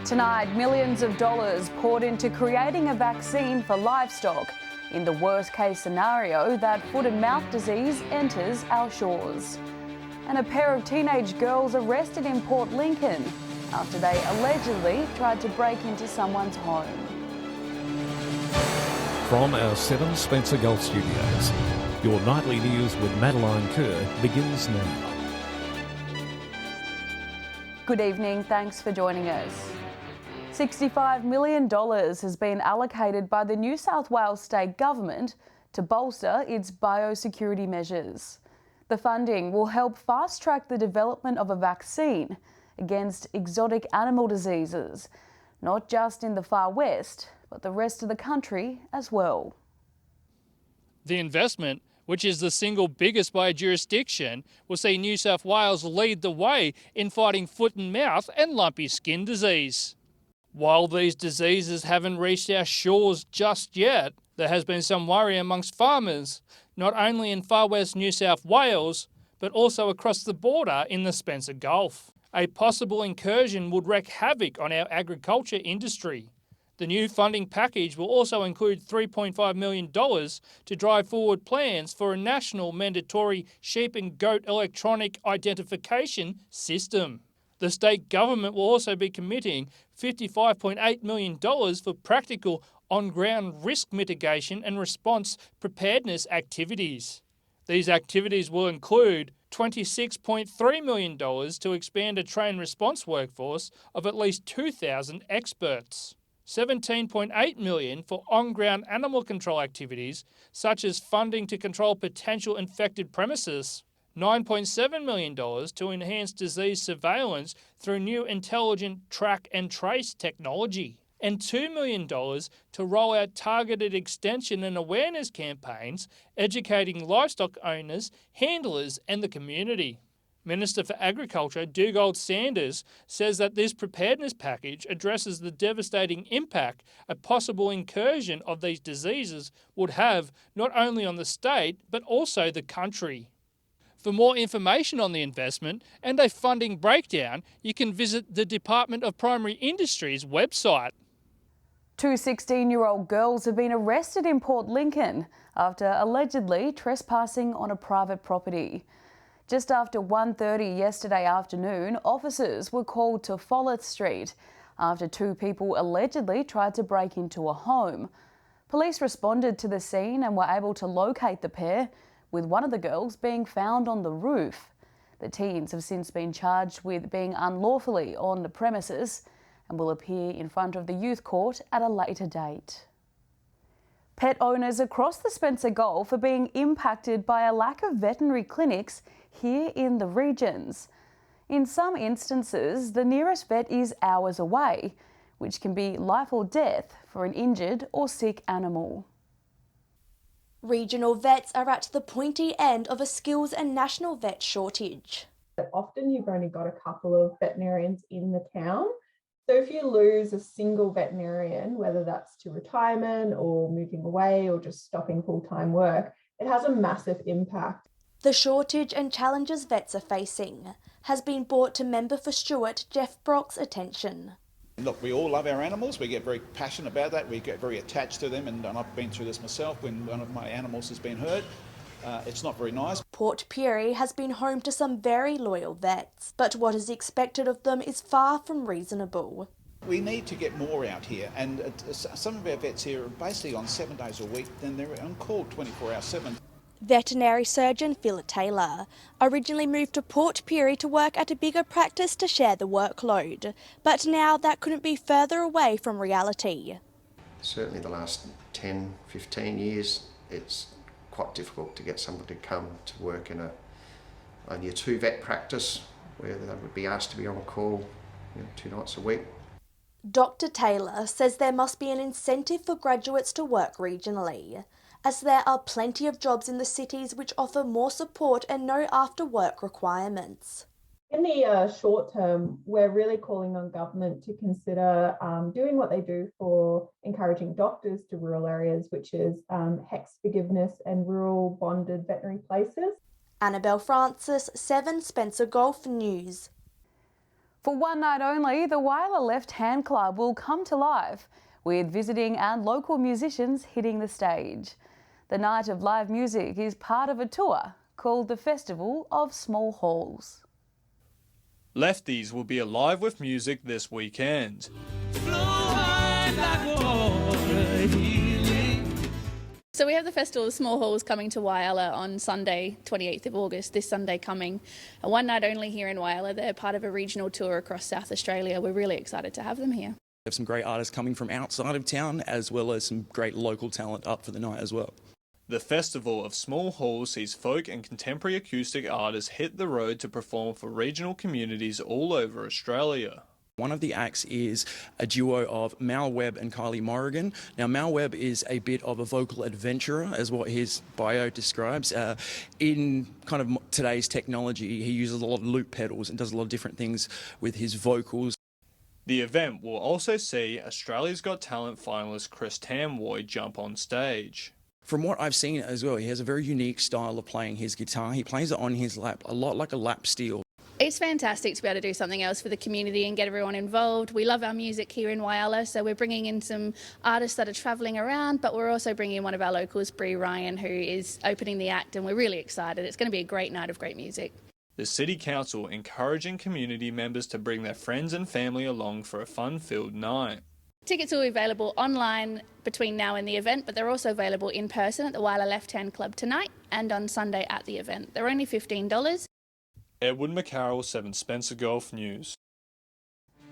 Tonight, millions of dollars poured into creating a vaccine for livestock in the worst-case scenario that foot and mouth disease enters our shores. And a pair of teenage girls arrested in Port Lincoln after they allegedly tried to break into someone's home. From our 7 Spencer Gulf Studios, your nightly news with Madeline Kerr begins now. Good evening, thanks for joining us. $65 million has been allocated by the New South Wales state government to bolster its biosecurity measures. The funding will help fast-track the development of a vaccine against exotic animal diseases, not just in the far west, but the rest of the country as well. The investment, which is the single biggest by jurisdiction, will see New South Wales lead the way in fighting foot and mouth and lumpy skin disease. While these diseases haven't reached our shores just yet, there has been some worry amongst farmers, not only in far west New South Wales, but also across the border in the Spencer Gulf. A possible incursion would wreak havoc on our agriculture industry. The new funding package will also include $3.5 million to drive forward plans for a national mandatory sheep and goat electronic identification system. The state government will also be committing $55.8 million for practical on-ground risk mitigation and response preparedness activities. These activities will include $26.3 million to expand a trained response workforce of at least 2,000 experts. $17.8 million for on-ground animal control activities, such as funding to control potential infected premises. $9.7 million to enhance disease surveillance through new intelligent track and trace technology. And $2 million to roll out targeted extension and awareness campaigns, educating livestock owners, handlers and the community. Minister for Agriculture Dugald Sanders says that this preparedness package addresses the devastating impact a possible incursion of these diseases would have not only on the state but also the country. For more information on the investment and a funding breakdown, you can visit the Department of Primary Industries website. 2 16-year-old girls have been arrested in Port Lincoln after allegedly trespassing on a private property. Just after 1:30 yesterday afternoon, officers were called to Follett Street after 2 people allegedly tried to break into a home. Police responded to the scene and were able to locate the pair, with one of the girls being found on the roof. The teens have since been charged with being unlawfully on the premises and will appear in front of the youth court at a later date. Pet owners across the Spencer Gulf are being impacted by a lack of veterinary clinics here in the regions. In some instances, the nearest vet is hours away, which can be life or death for an injured or sick animal. Regional vets are at the pointy end of a skills and national vet shortage. Often you've only got a couple of veterinarians in the town. So if you lose a single veterinarian, whether that's to retirement or moving away or just stopping full-time work, it has a massive impact. The shortage and challenges vets are facing has been brought to Member for Stewart Jeff Brock's attention. Look, we all love our animals. We get very passionate about that. We get very attached to them, and I've been through this myself when one of my animals has been hurt. It's not very nice. Port Pirie has been home to some very loyal vets, but what is expected of them is far from reasonable. We need to get more out here, and some of our vets here are basically on 7 days a week, then they're on call 24/7. Veterinary surgeon Phil Taylor originally moved to Port Pirie to work at a bigger practice to share the workload, but now that couldn't be further away from reality. Certainly the last 10, 15 years, it's quite difficult to get someone to come to work in only a 2-vet practice where they would be asked to be on call 2 nights a week. Dr. Taylor says there must be an incentive for graduates to work regionally, as there are plenty of jobs in the cities which offer more support and no after-work requirements. In the short term, we're really calling on government to consider doing what they do for encouraging doctors to rural areas, which is HECS forgiveness and rural bonded veterinary places. Annabelle Francis, 7 Spencer Gulf News. For one night only, the Whyalla Left Hand Club will come to life, with visiting and local musicians hitting the stage. The night of live music is part of a tour called the Festival of Small Halls. Lefties will be alive with music this weekend. So we have the Festival of Small Halls coming to Whyalla on Sunday, 28th of August, this Sunday coming. One night only here in Whyalla. They're part of a regional tour across South Australia. We're really excited to have them here. We have some great artists coming from outside of town, as well as some great local talent up for the night as well. The Festival of Small Halls sees folk and contemporary acoustic artists hit the road to perform for regional communities all over Australia. One of the acts is a duo of Mal Webb and Kylie Morrigan. Now, Mal Webb is a bit of a vocal adventurer, as what his bio describes. In kind of today's technology, he uses a lot of loop pedals and does a lot of different things with his vocals. The event will also see Australia's Got Talent finalist Chris Tamwoy jump on stage. From what I've seen as well, he has a very unique style of playing his guitar. He plays it on his lap, a lot like a lap steel. It's fantastic to be able to do something else for the community and get everyone involved. We love our music here in Whyalla, so we're bringing in some artists that are travelling around, but we're also bringing in one of our locals, Bree Ryan, who is opening the act, and we're really excited. It's going to be a great night of great music. The City Council encouraging community members to bring their friends and family along for a fun-filled night. Tickets will be available online between now and the event, but they're also available in person at the Whyalla Left Hand Club tonight and on Sunday at the event. They're only $15. Edward McCarroll, 7 Spencer Golf News.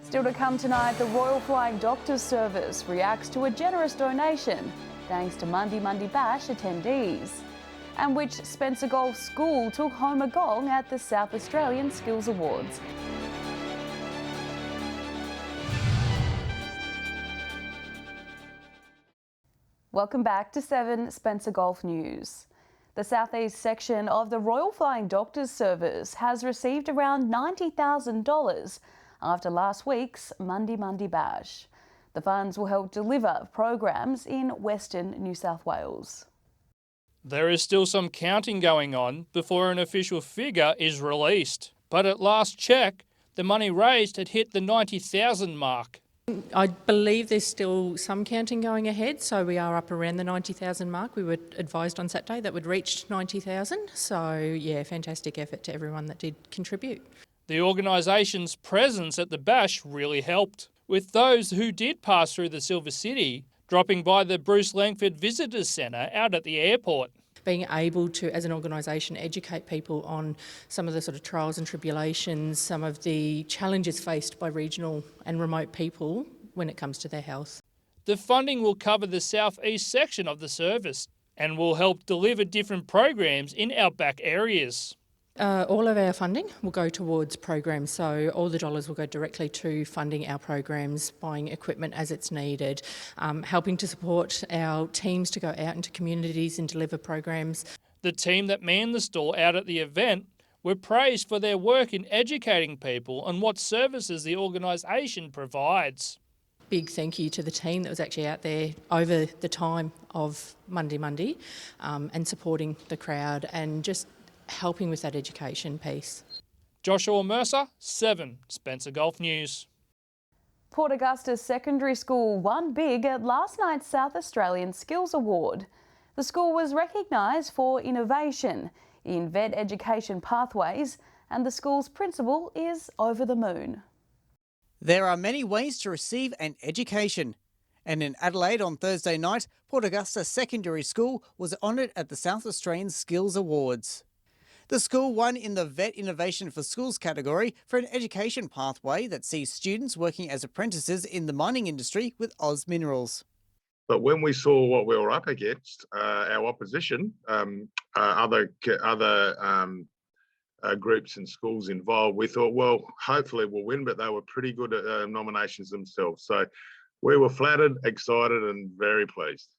Still to come tonight, the Royal Flying Doctors Service reacts to a generous donation thanks to Monday Bash attendees. And which Spencer Golf school took home a gong at the South Australian Skills Awards. Welcome back to 7 Spencer Golf News. The southeast section of the Royal Flying Doctors Service has received around $90,000 after last week's Monday Bash. The funds will help deliver programs in Western New South Wales. There is still some counting going on before an official figure is released. But at last check, the money raised had hit the 90,000 mark. I believe there's still some counting going ahead, so we are up around the 90,000 mark. We were advised on Saturday that we'd reached 90,000, so yeah, fantastic effort to everyone that did contribute. The organisation's presence at the bash really helped, with those who did pass through the Silver City dropping by the Bruce Langford Visitors Centre out at the airport. Being able to, as an organisation, educate people on some of the sort of trials and tribulations, some of the challenges faced by regional and remote people when it comes to their health. The funding will cover the southeast section of the service and will help deliver different programs in outback areas. All of our funding will go towards programs, so all the dollars will go directly to funding our programs, buying equipment as it's needed, helping to support our teams to go out into communities and deliver programs. The team that manned the stall out at the event were praised for their work in educating people on what services the organisation provides. Big thank you to the team that was actually out there over the time of Monday, and supporting the crowd and just helping with that education piece. Joshua Mercer, 7 Spencer Golf News. Port Augusta Secondary School won big at last night's South Australian Skills Award. The school was recognised for innovation in vet education pathways, and the school's principal is over the moon. There are many ways to receive an education. And in Adelaide on Thursday night, Port Augusta Secondary School was honoured at the South Australian Skills Awards. The school won in the Vet Innovation for Schools category for an education pathway that sees students working as apprentices in the mining industry with Oz Minerals. But when we saw what we were up against, our opposition, other groups and schools involved, we thought, well, hopefully we'll win, but they were pretty good at nominations themselves. So we were flattered, excited and very pleased.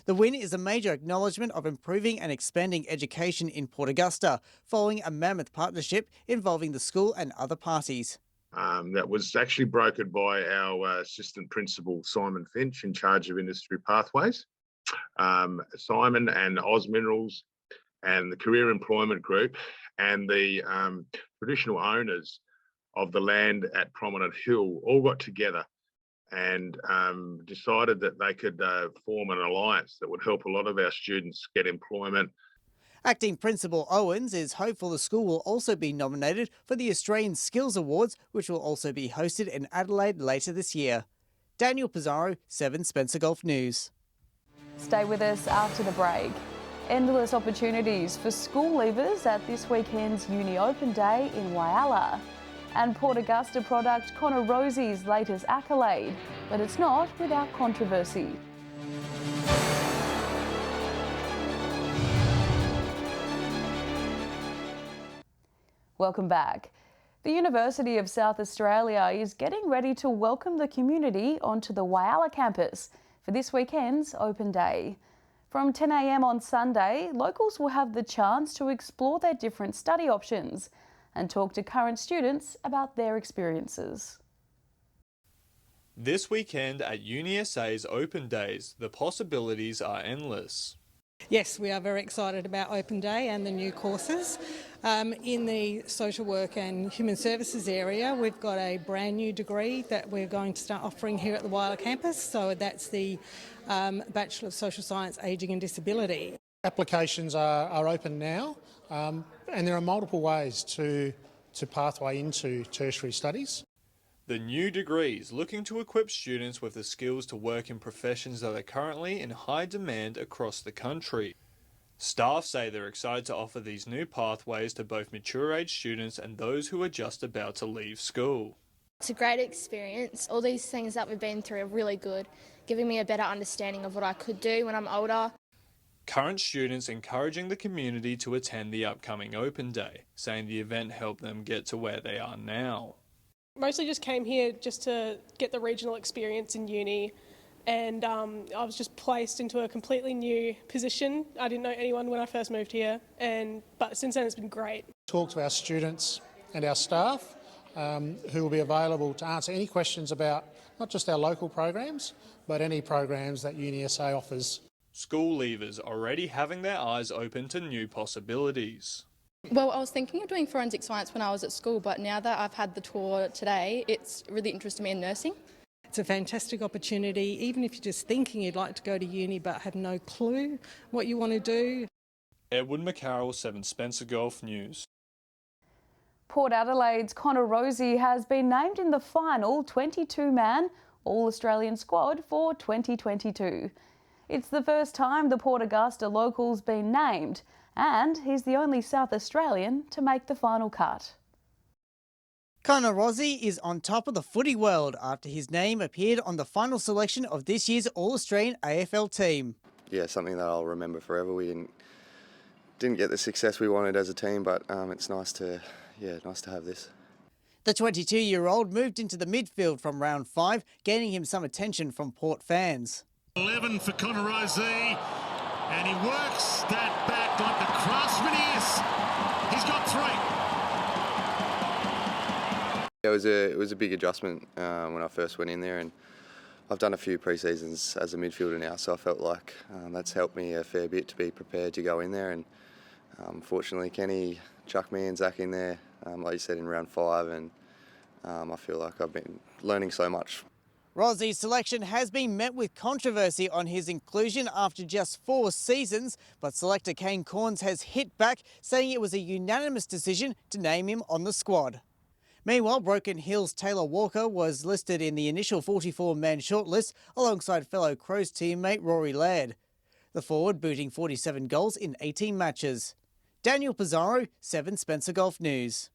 The win is a major acknowledgement of improving and expanding education in Port Augusta, following a mammoth partnership involving the school and other parties. That was actually brokered by our assistant principal, Simon Finch, in charge of industry pathways. Simon and Oz Minerals and the Career Employment Group and the traditional owners of the land at Prominent Hill all got together and decided that they could form an alliance that would help a lot of our students get employment. Acting Principal Owens is hopeful the school will also be nominated for the Australian Skills Awards, which will also be hosted in Adelaide later this year. Daniel Pizarro, 7 Spencer Gulf News. Stay with us after the break. Endless opportunities for school leavers at this weekend's Uni Open Day in Whyalla. And Port Augusta product Connor Rosie's latest accolade, but it's not without controversy. Welcome back. The University of South Australia is getting ready to welcome the community onto the Whyalla campus for this weekend's Open Day. From 10 a.m. on Sunday, locals will have the chance to explore their different study options and talk to current students about their experiences. This weekend at UniSA's Open Days, the possibilities are endless. Yes, we are very excited about Open Day and the new courses. In the social work and human services area, we've got a brand new degree that we're going to start offering here at the Whyalla campus. So that's the Bachelor of Social Science, Ageing and Disability. Applications are open now, and there are multiple ways to pathway into tertiary studies. The new degrees looking to equip students with the skills to work in professions that are currently in high demand across the country. Staff say they're excited to offer these new pathways to both mature age students and those who are just about to leave school. It's a great experience. All these things that we've been through are really good, giving me a better understanding of what I could do when I'm older. Current students encouraging the community to attend the upcoming Open Day, saying the event helped them get to where they are now. Mostly just came here just to get the regional experience in uni, and I was just placed into a completely new position. I didn't know anyone when I first moved here, but since then it's been great. Talk to our students and our staff who will be available to answer any questions about not just our local programs, but any programs that UniSA offers. School leavers already having their eyes open to new possibilities. Well, I was thinking of doing forensic science when I was at school, but now that I've had the tour today, it's really interested me in nursing. It's a fantastic opportunity, even if you're just thinking you'd like to go to uni but have no clue what you want to do. Edward McCarroll, 7 Spencer Gulf News. Port Adelaide's Connor Rosie has been named in the final 22-man All-Australian squad for 2022. It's the first time the Port Augusta local's been named, and he's the only South Australian to make the final cut. Connor Rossi is on top of the footy world after his name appeared on the final selection of this year's All-Australian AFL team. Yeah, something that I'll remember forever. We didn't get the success we wanted as a team, but it's nice to have this. The 22-year-old moved into the midfield from round 5, gaining him some attention from Port fans. 11 for Connor Rossi, and he works that back like the craftsman he is. He's got 3. It was a big adjustment when I first went in there, and I've done a few pre-seasons as a midfielder now, so I felt like that's helped me a fair bit to be prepared to go in there. And fortunately, Kenny chucked me and Zach in there, like you said, in round 5, and I feel like I've been learning so much. Rossi's selection has been met with controversy on his inclusion after just 4 seasons, but selector Kane Corns has hit back, saying it was a unanimous decision to name him on the squad. Meanwhile, Broken Hill's Taylor Walker was listed in the initial 44-man shortlist alongside fellow Crows teammate Rory Laird. The forward booting 47 goals in 18 matches. Daniel Pizarro, 7 Spencer Gulf News.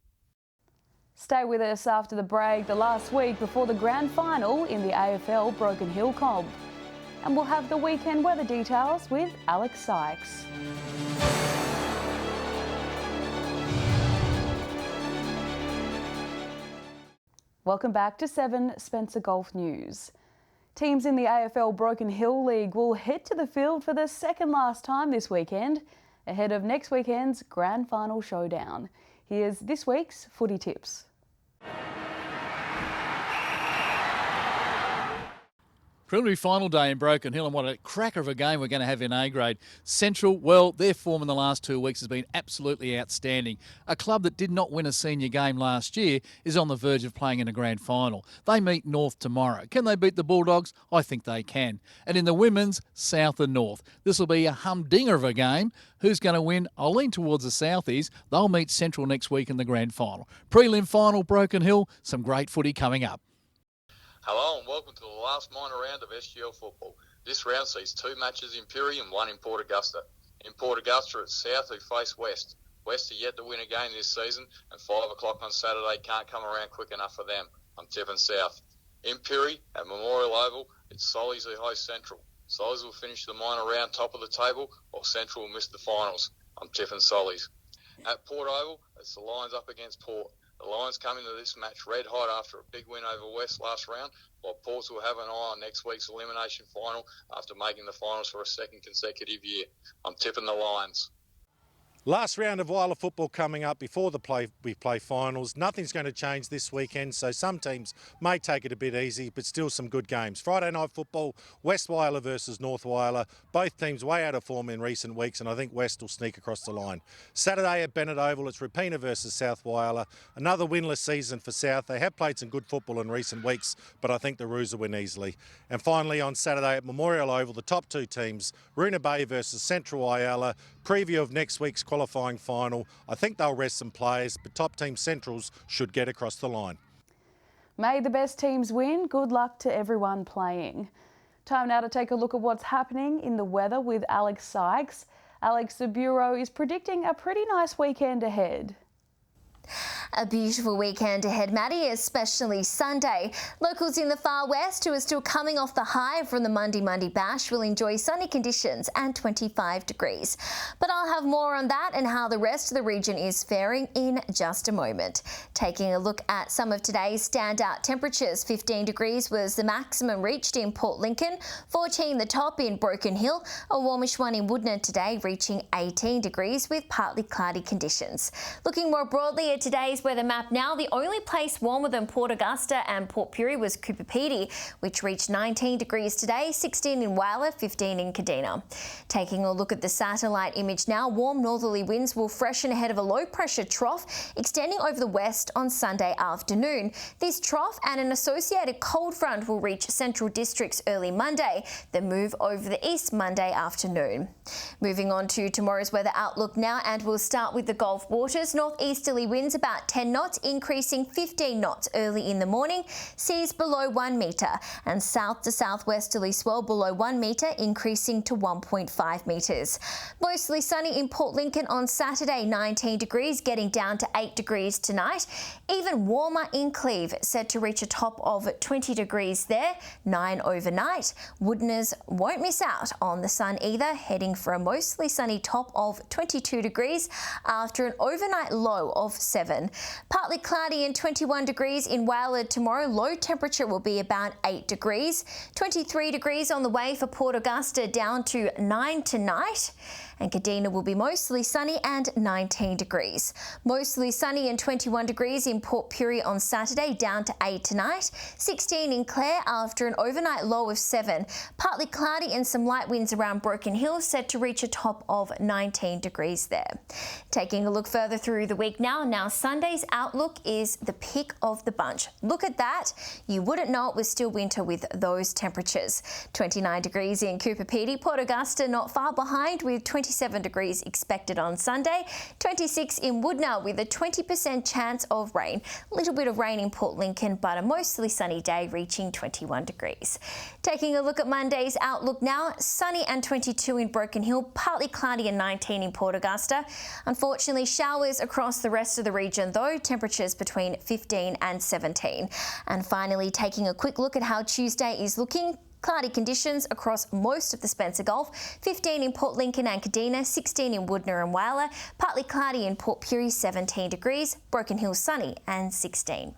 Stay with us after the break, the last week before the grand final in the AFL Broken Hill comp. And we'll have the weekend weather details with Alex Sykes. Welcome back to 7 Spencer Gulf News. Teams in the AFL Broken Hill League will head to the field for the second last time this weekend, ahead of next weekend's grand final showdown. Here's this week's footy tips. Preliminary final day in Broken Hill, and what a cracker of a game we're going to have in A grade. Central, well, their form in the last 2 weeks has been absolutely outstanding. A club that did not win a senior game last year is on the verge of playing in a grand final. They meet North tomorrow. Can they beat the Bulldogs? I think they can. And in the women's, South and North. This will be a humdinger of a game. Who's going to win? I'll lean towards the Southies. They'll meet Central next week in the grand final. Prelim final, Broken Hill, some great footy coming up. Hello and welcome to the last minor round of SGL football. This round sees 2 matches in Pirie and 1 in Port Augusta. In Port Augusta, it's South who face West. West are yet to win a game this season, and 5 o'clock on Saturday can't come around quick enough for them. I'm tipping South. In Pirie, at Memorial Oval, it's Solies who host Central. Solies will finish the minor round top of the table, while Central will miss the finals. I'm tipping Solies. At Port Oval, it's the Lions up against Port. The Lions come into this match red hot after a big win over West last round, while Ports will have an eye on next week's elimination final after making the finals for a second consecutive year. I'm tipping the Lions. Last round of Wyler football coming up before we play finals. Nothing's going to change this weekend, so some teams may take it a bit easy, but still some good games. Friday night football, West Wyler versus North Wyler. Both teams way out of form in recent weeks, and I think West will sneak across the line. Saturday at Bennett Oval, it's Rapina versus South Wyler. Another winless season for South. They have played some good football in recent weeks, but I think the Roos will win easily. And finally on Saturday at Memorial Oval, the top 2 teams, Roona Bay versus Central Wyala. Preview of next week's qualifying final. I think they'll rest some players, but top team Centrals should get across the line. May the best teams win. Good luck to everyone playing. Time now to take a look at what's happening in the weather with Alex Sykes. Alex, the Bureau is predicting a pretty nice weekend ahead. A beautiful weekend ahead, Maddie, especially Sunday. Locals in the far west who are still coming off the high from the Monday bash will enjoy sunny conditions and 25 degrees. But I'll have more on that and how the rest of the region is faring in just a moment. Taking a look at some of today's standout temperatures, 15 degrees was the maximum reached in Port Lincoln, 14 the top in Broken Hill, a warmish one in Woodnor today reaching 18 degrees with partly cloudy conditions. Looking more broadly at today's weather map now, the only place warmer than Port Augusta and Port Pirie was Cooper Pedy, which reached 19 degrees today, 16 in Wyler, 15 in Kadina. Taking a look at the satellite image now, warm northerly winds will freshen ahead of a low pressure trough extending over the west on Sunday afternoon. This trough and an associated cold front will reach central districts early Monday, then move over the east Monday afternoon. Moving on to tomorrow's weather outlook now, and we'll start with the Gulf waters. Northeasterly winds about 10 knots, increasing 15 knots early in the morning, seas below 1 metre, and south to southwesterly swell below 1 metre, increasing to 1.5 metres. Mostly sunny in Port Lincoln on Saturday, 19 degrees, getting down to 8 degrees tonight. Even warmer in Cleve, set to reach a top of 20 degrees there, 9 overnight. Woodnors won't miss out on the sun either, heading for a mostly sunny top of 22 degrees after an overnight low of 7. Partly cloudy and 21 degrees in Wyler tomorrow. Low temperature will be about 8 degrees. 23 degrees on the way for Port Augusta, down to 9 tonight. And Kadina will be mostly sunny and 19 degrees. Mostly sunny and 21 degrees in Port Pirie on Saturday, down to 8 tonight. 16 in Clare after an overnight low of 7. Partly cloudy and some light winds around Broken Hill, set to reach a top of 19 degrees there. Taking a look further through the week now. Now Sunday's outlook is the pick of the bunch. Look at that. You wouldn't know it was still winter with those temperatures. 29 degrees in Cooper Pedy. Port Augusta not far behind with 27 degrees expected on Sunday. 26 in Woodnor with a 20% chance of rain. A little bit of rain in Port Lincoln, but a mostly sunny day reaching 21 degrees. Taking a look at Monday's outlook now. Sunny and 22 in Broken Hill. Partly cloudy and 19 in Port Augusta. Unfortunately, showers across the rest of the region though. Temperatures between 15 and 17. And finally, taking a quick look at how Tuesday is looking. Cloudy conditions across most of the Spencer Gulf, 15 in Port Lincoln and Kadina, 16 in Woodnor and Wyler, partly cloudy in Port Pirie, 17 degrees, Broken Hill sunny and 16.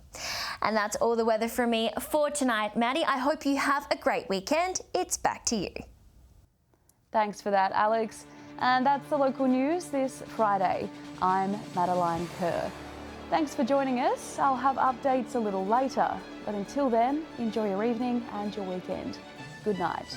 And that's all the weather from me for tonight. Maddie, I hope you have a great weekend. It's back to you. Thanks for that, Alex. And that's the local news this Friday. I'm Madeline Kerr. Thanks for joining us. I'll have updates a little later, but until then, enjoy your evening and your weekend. Good night.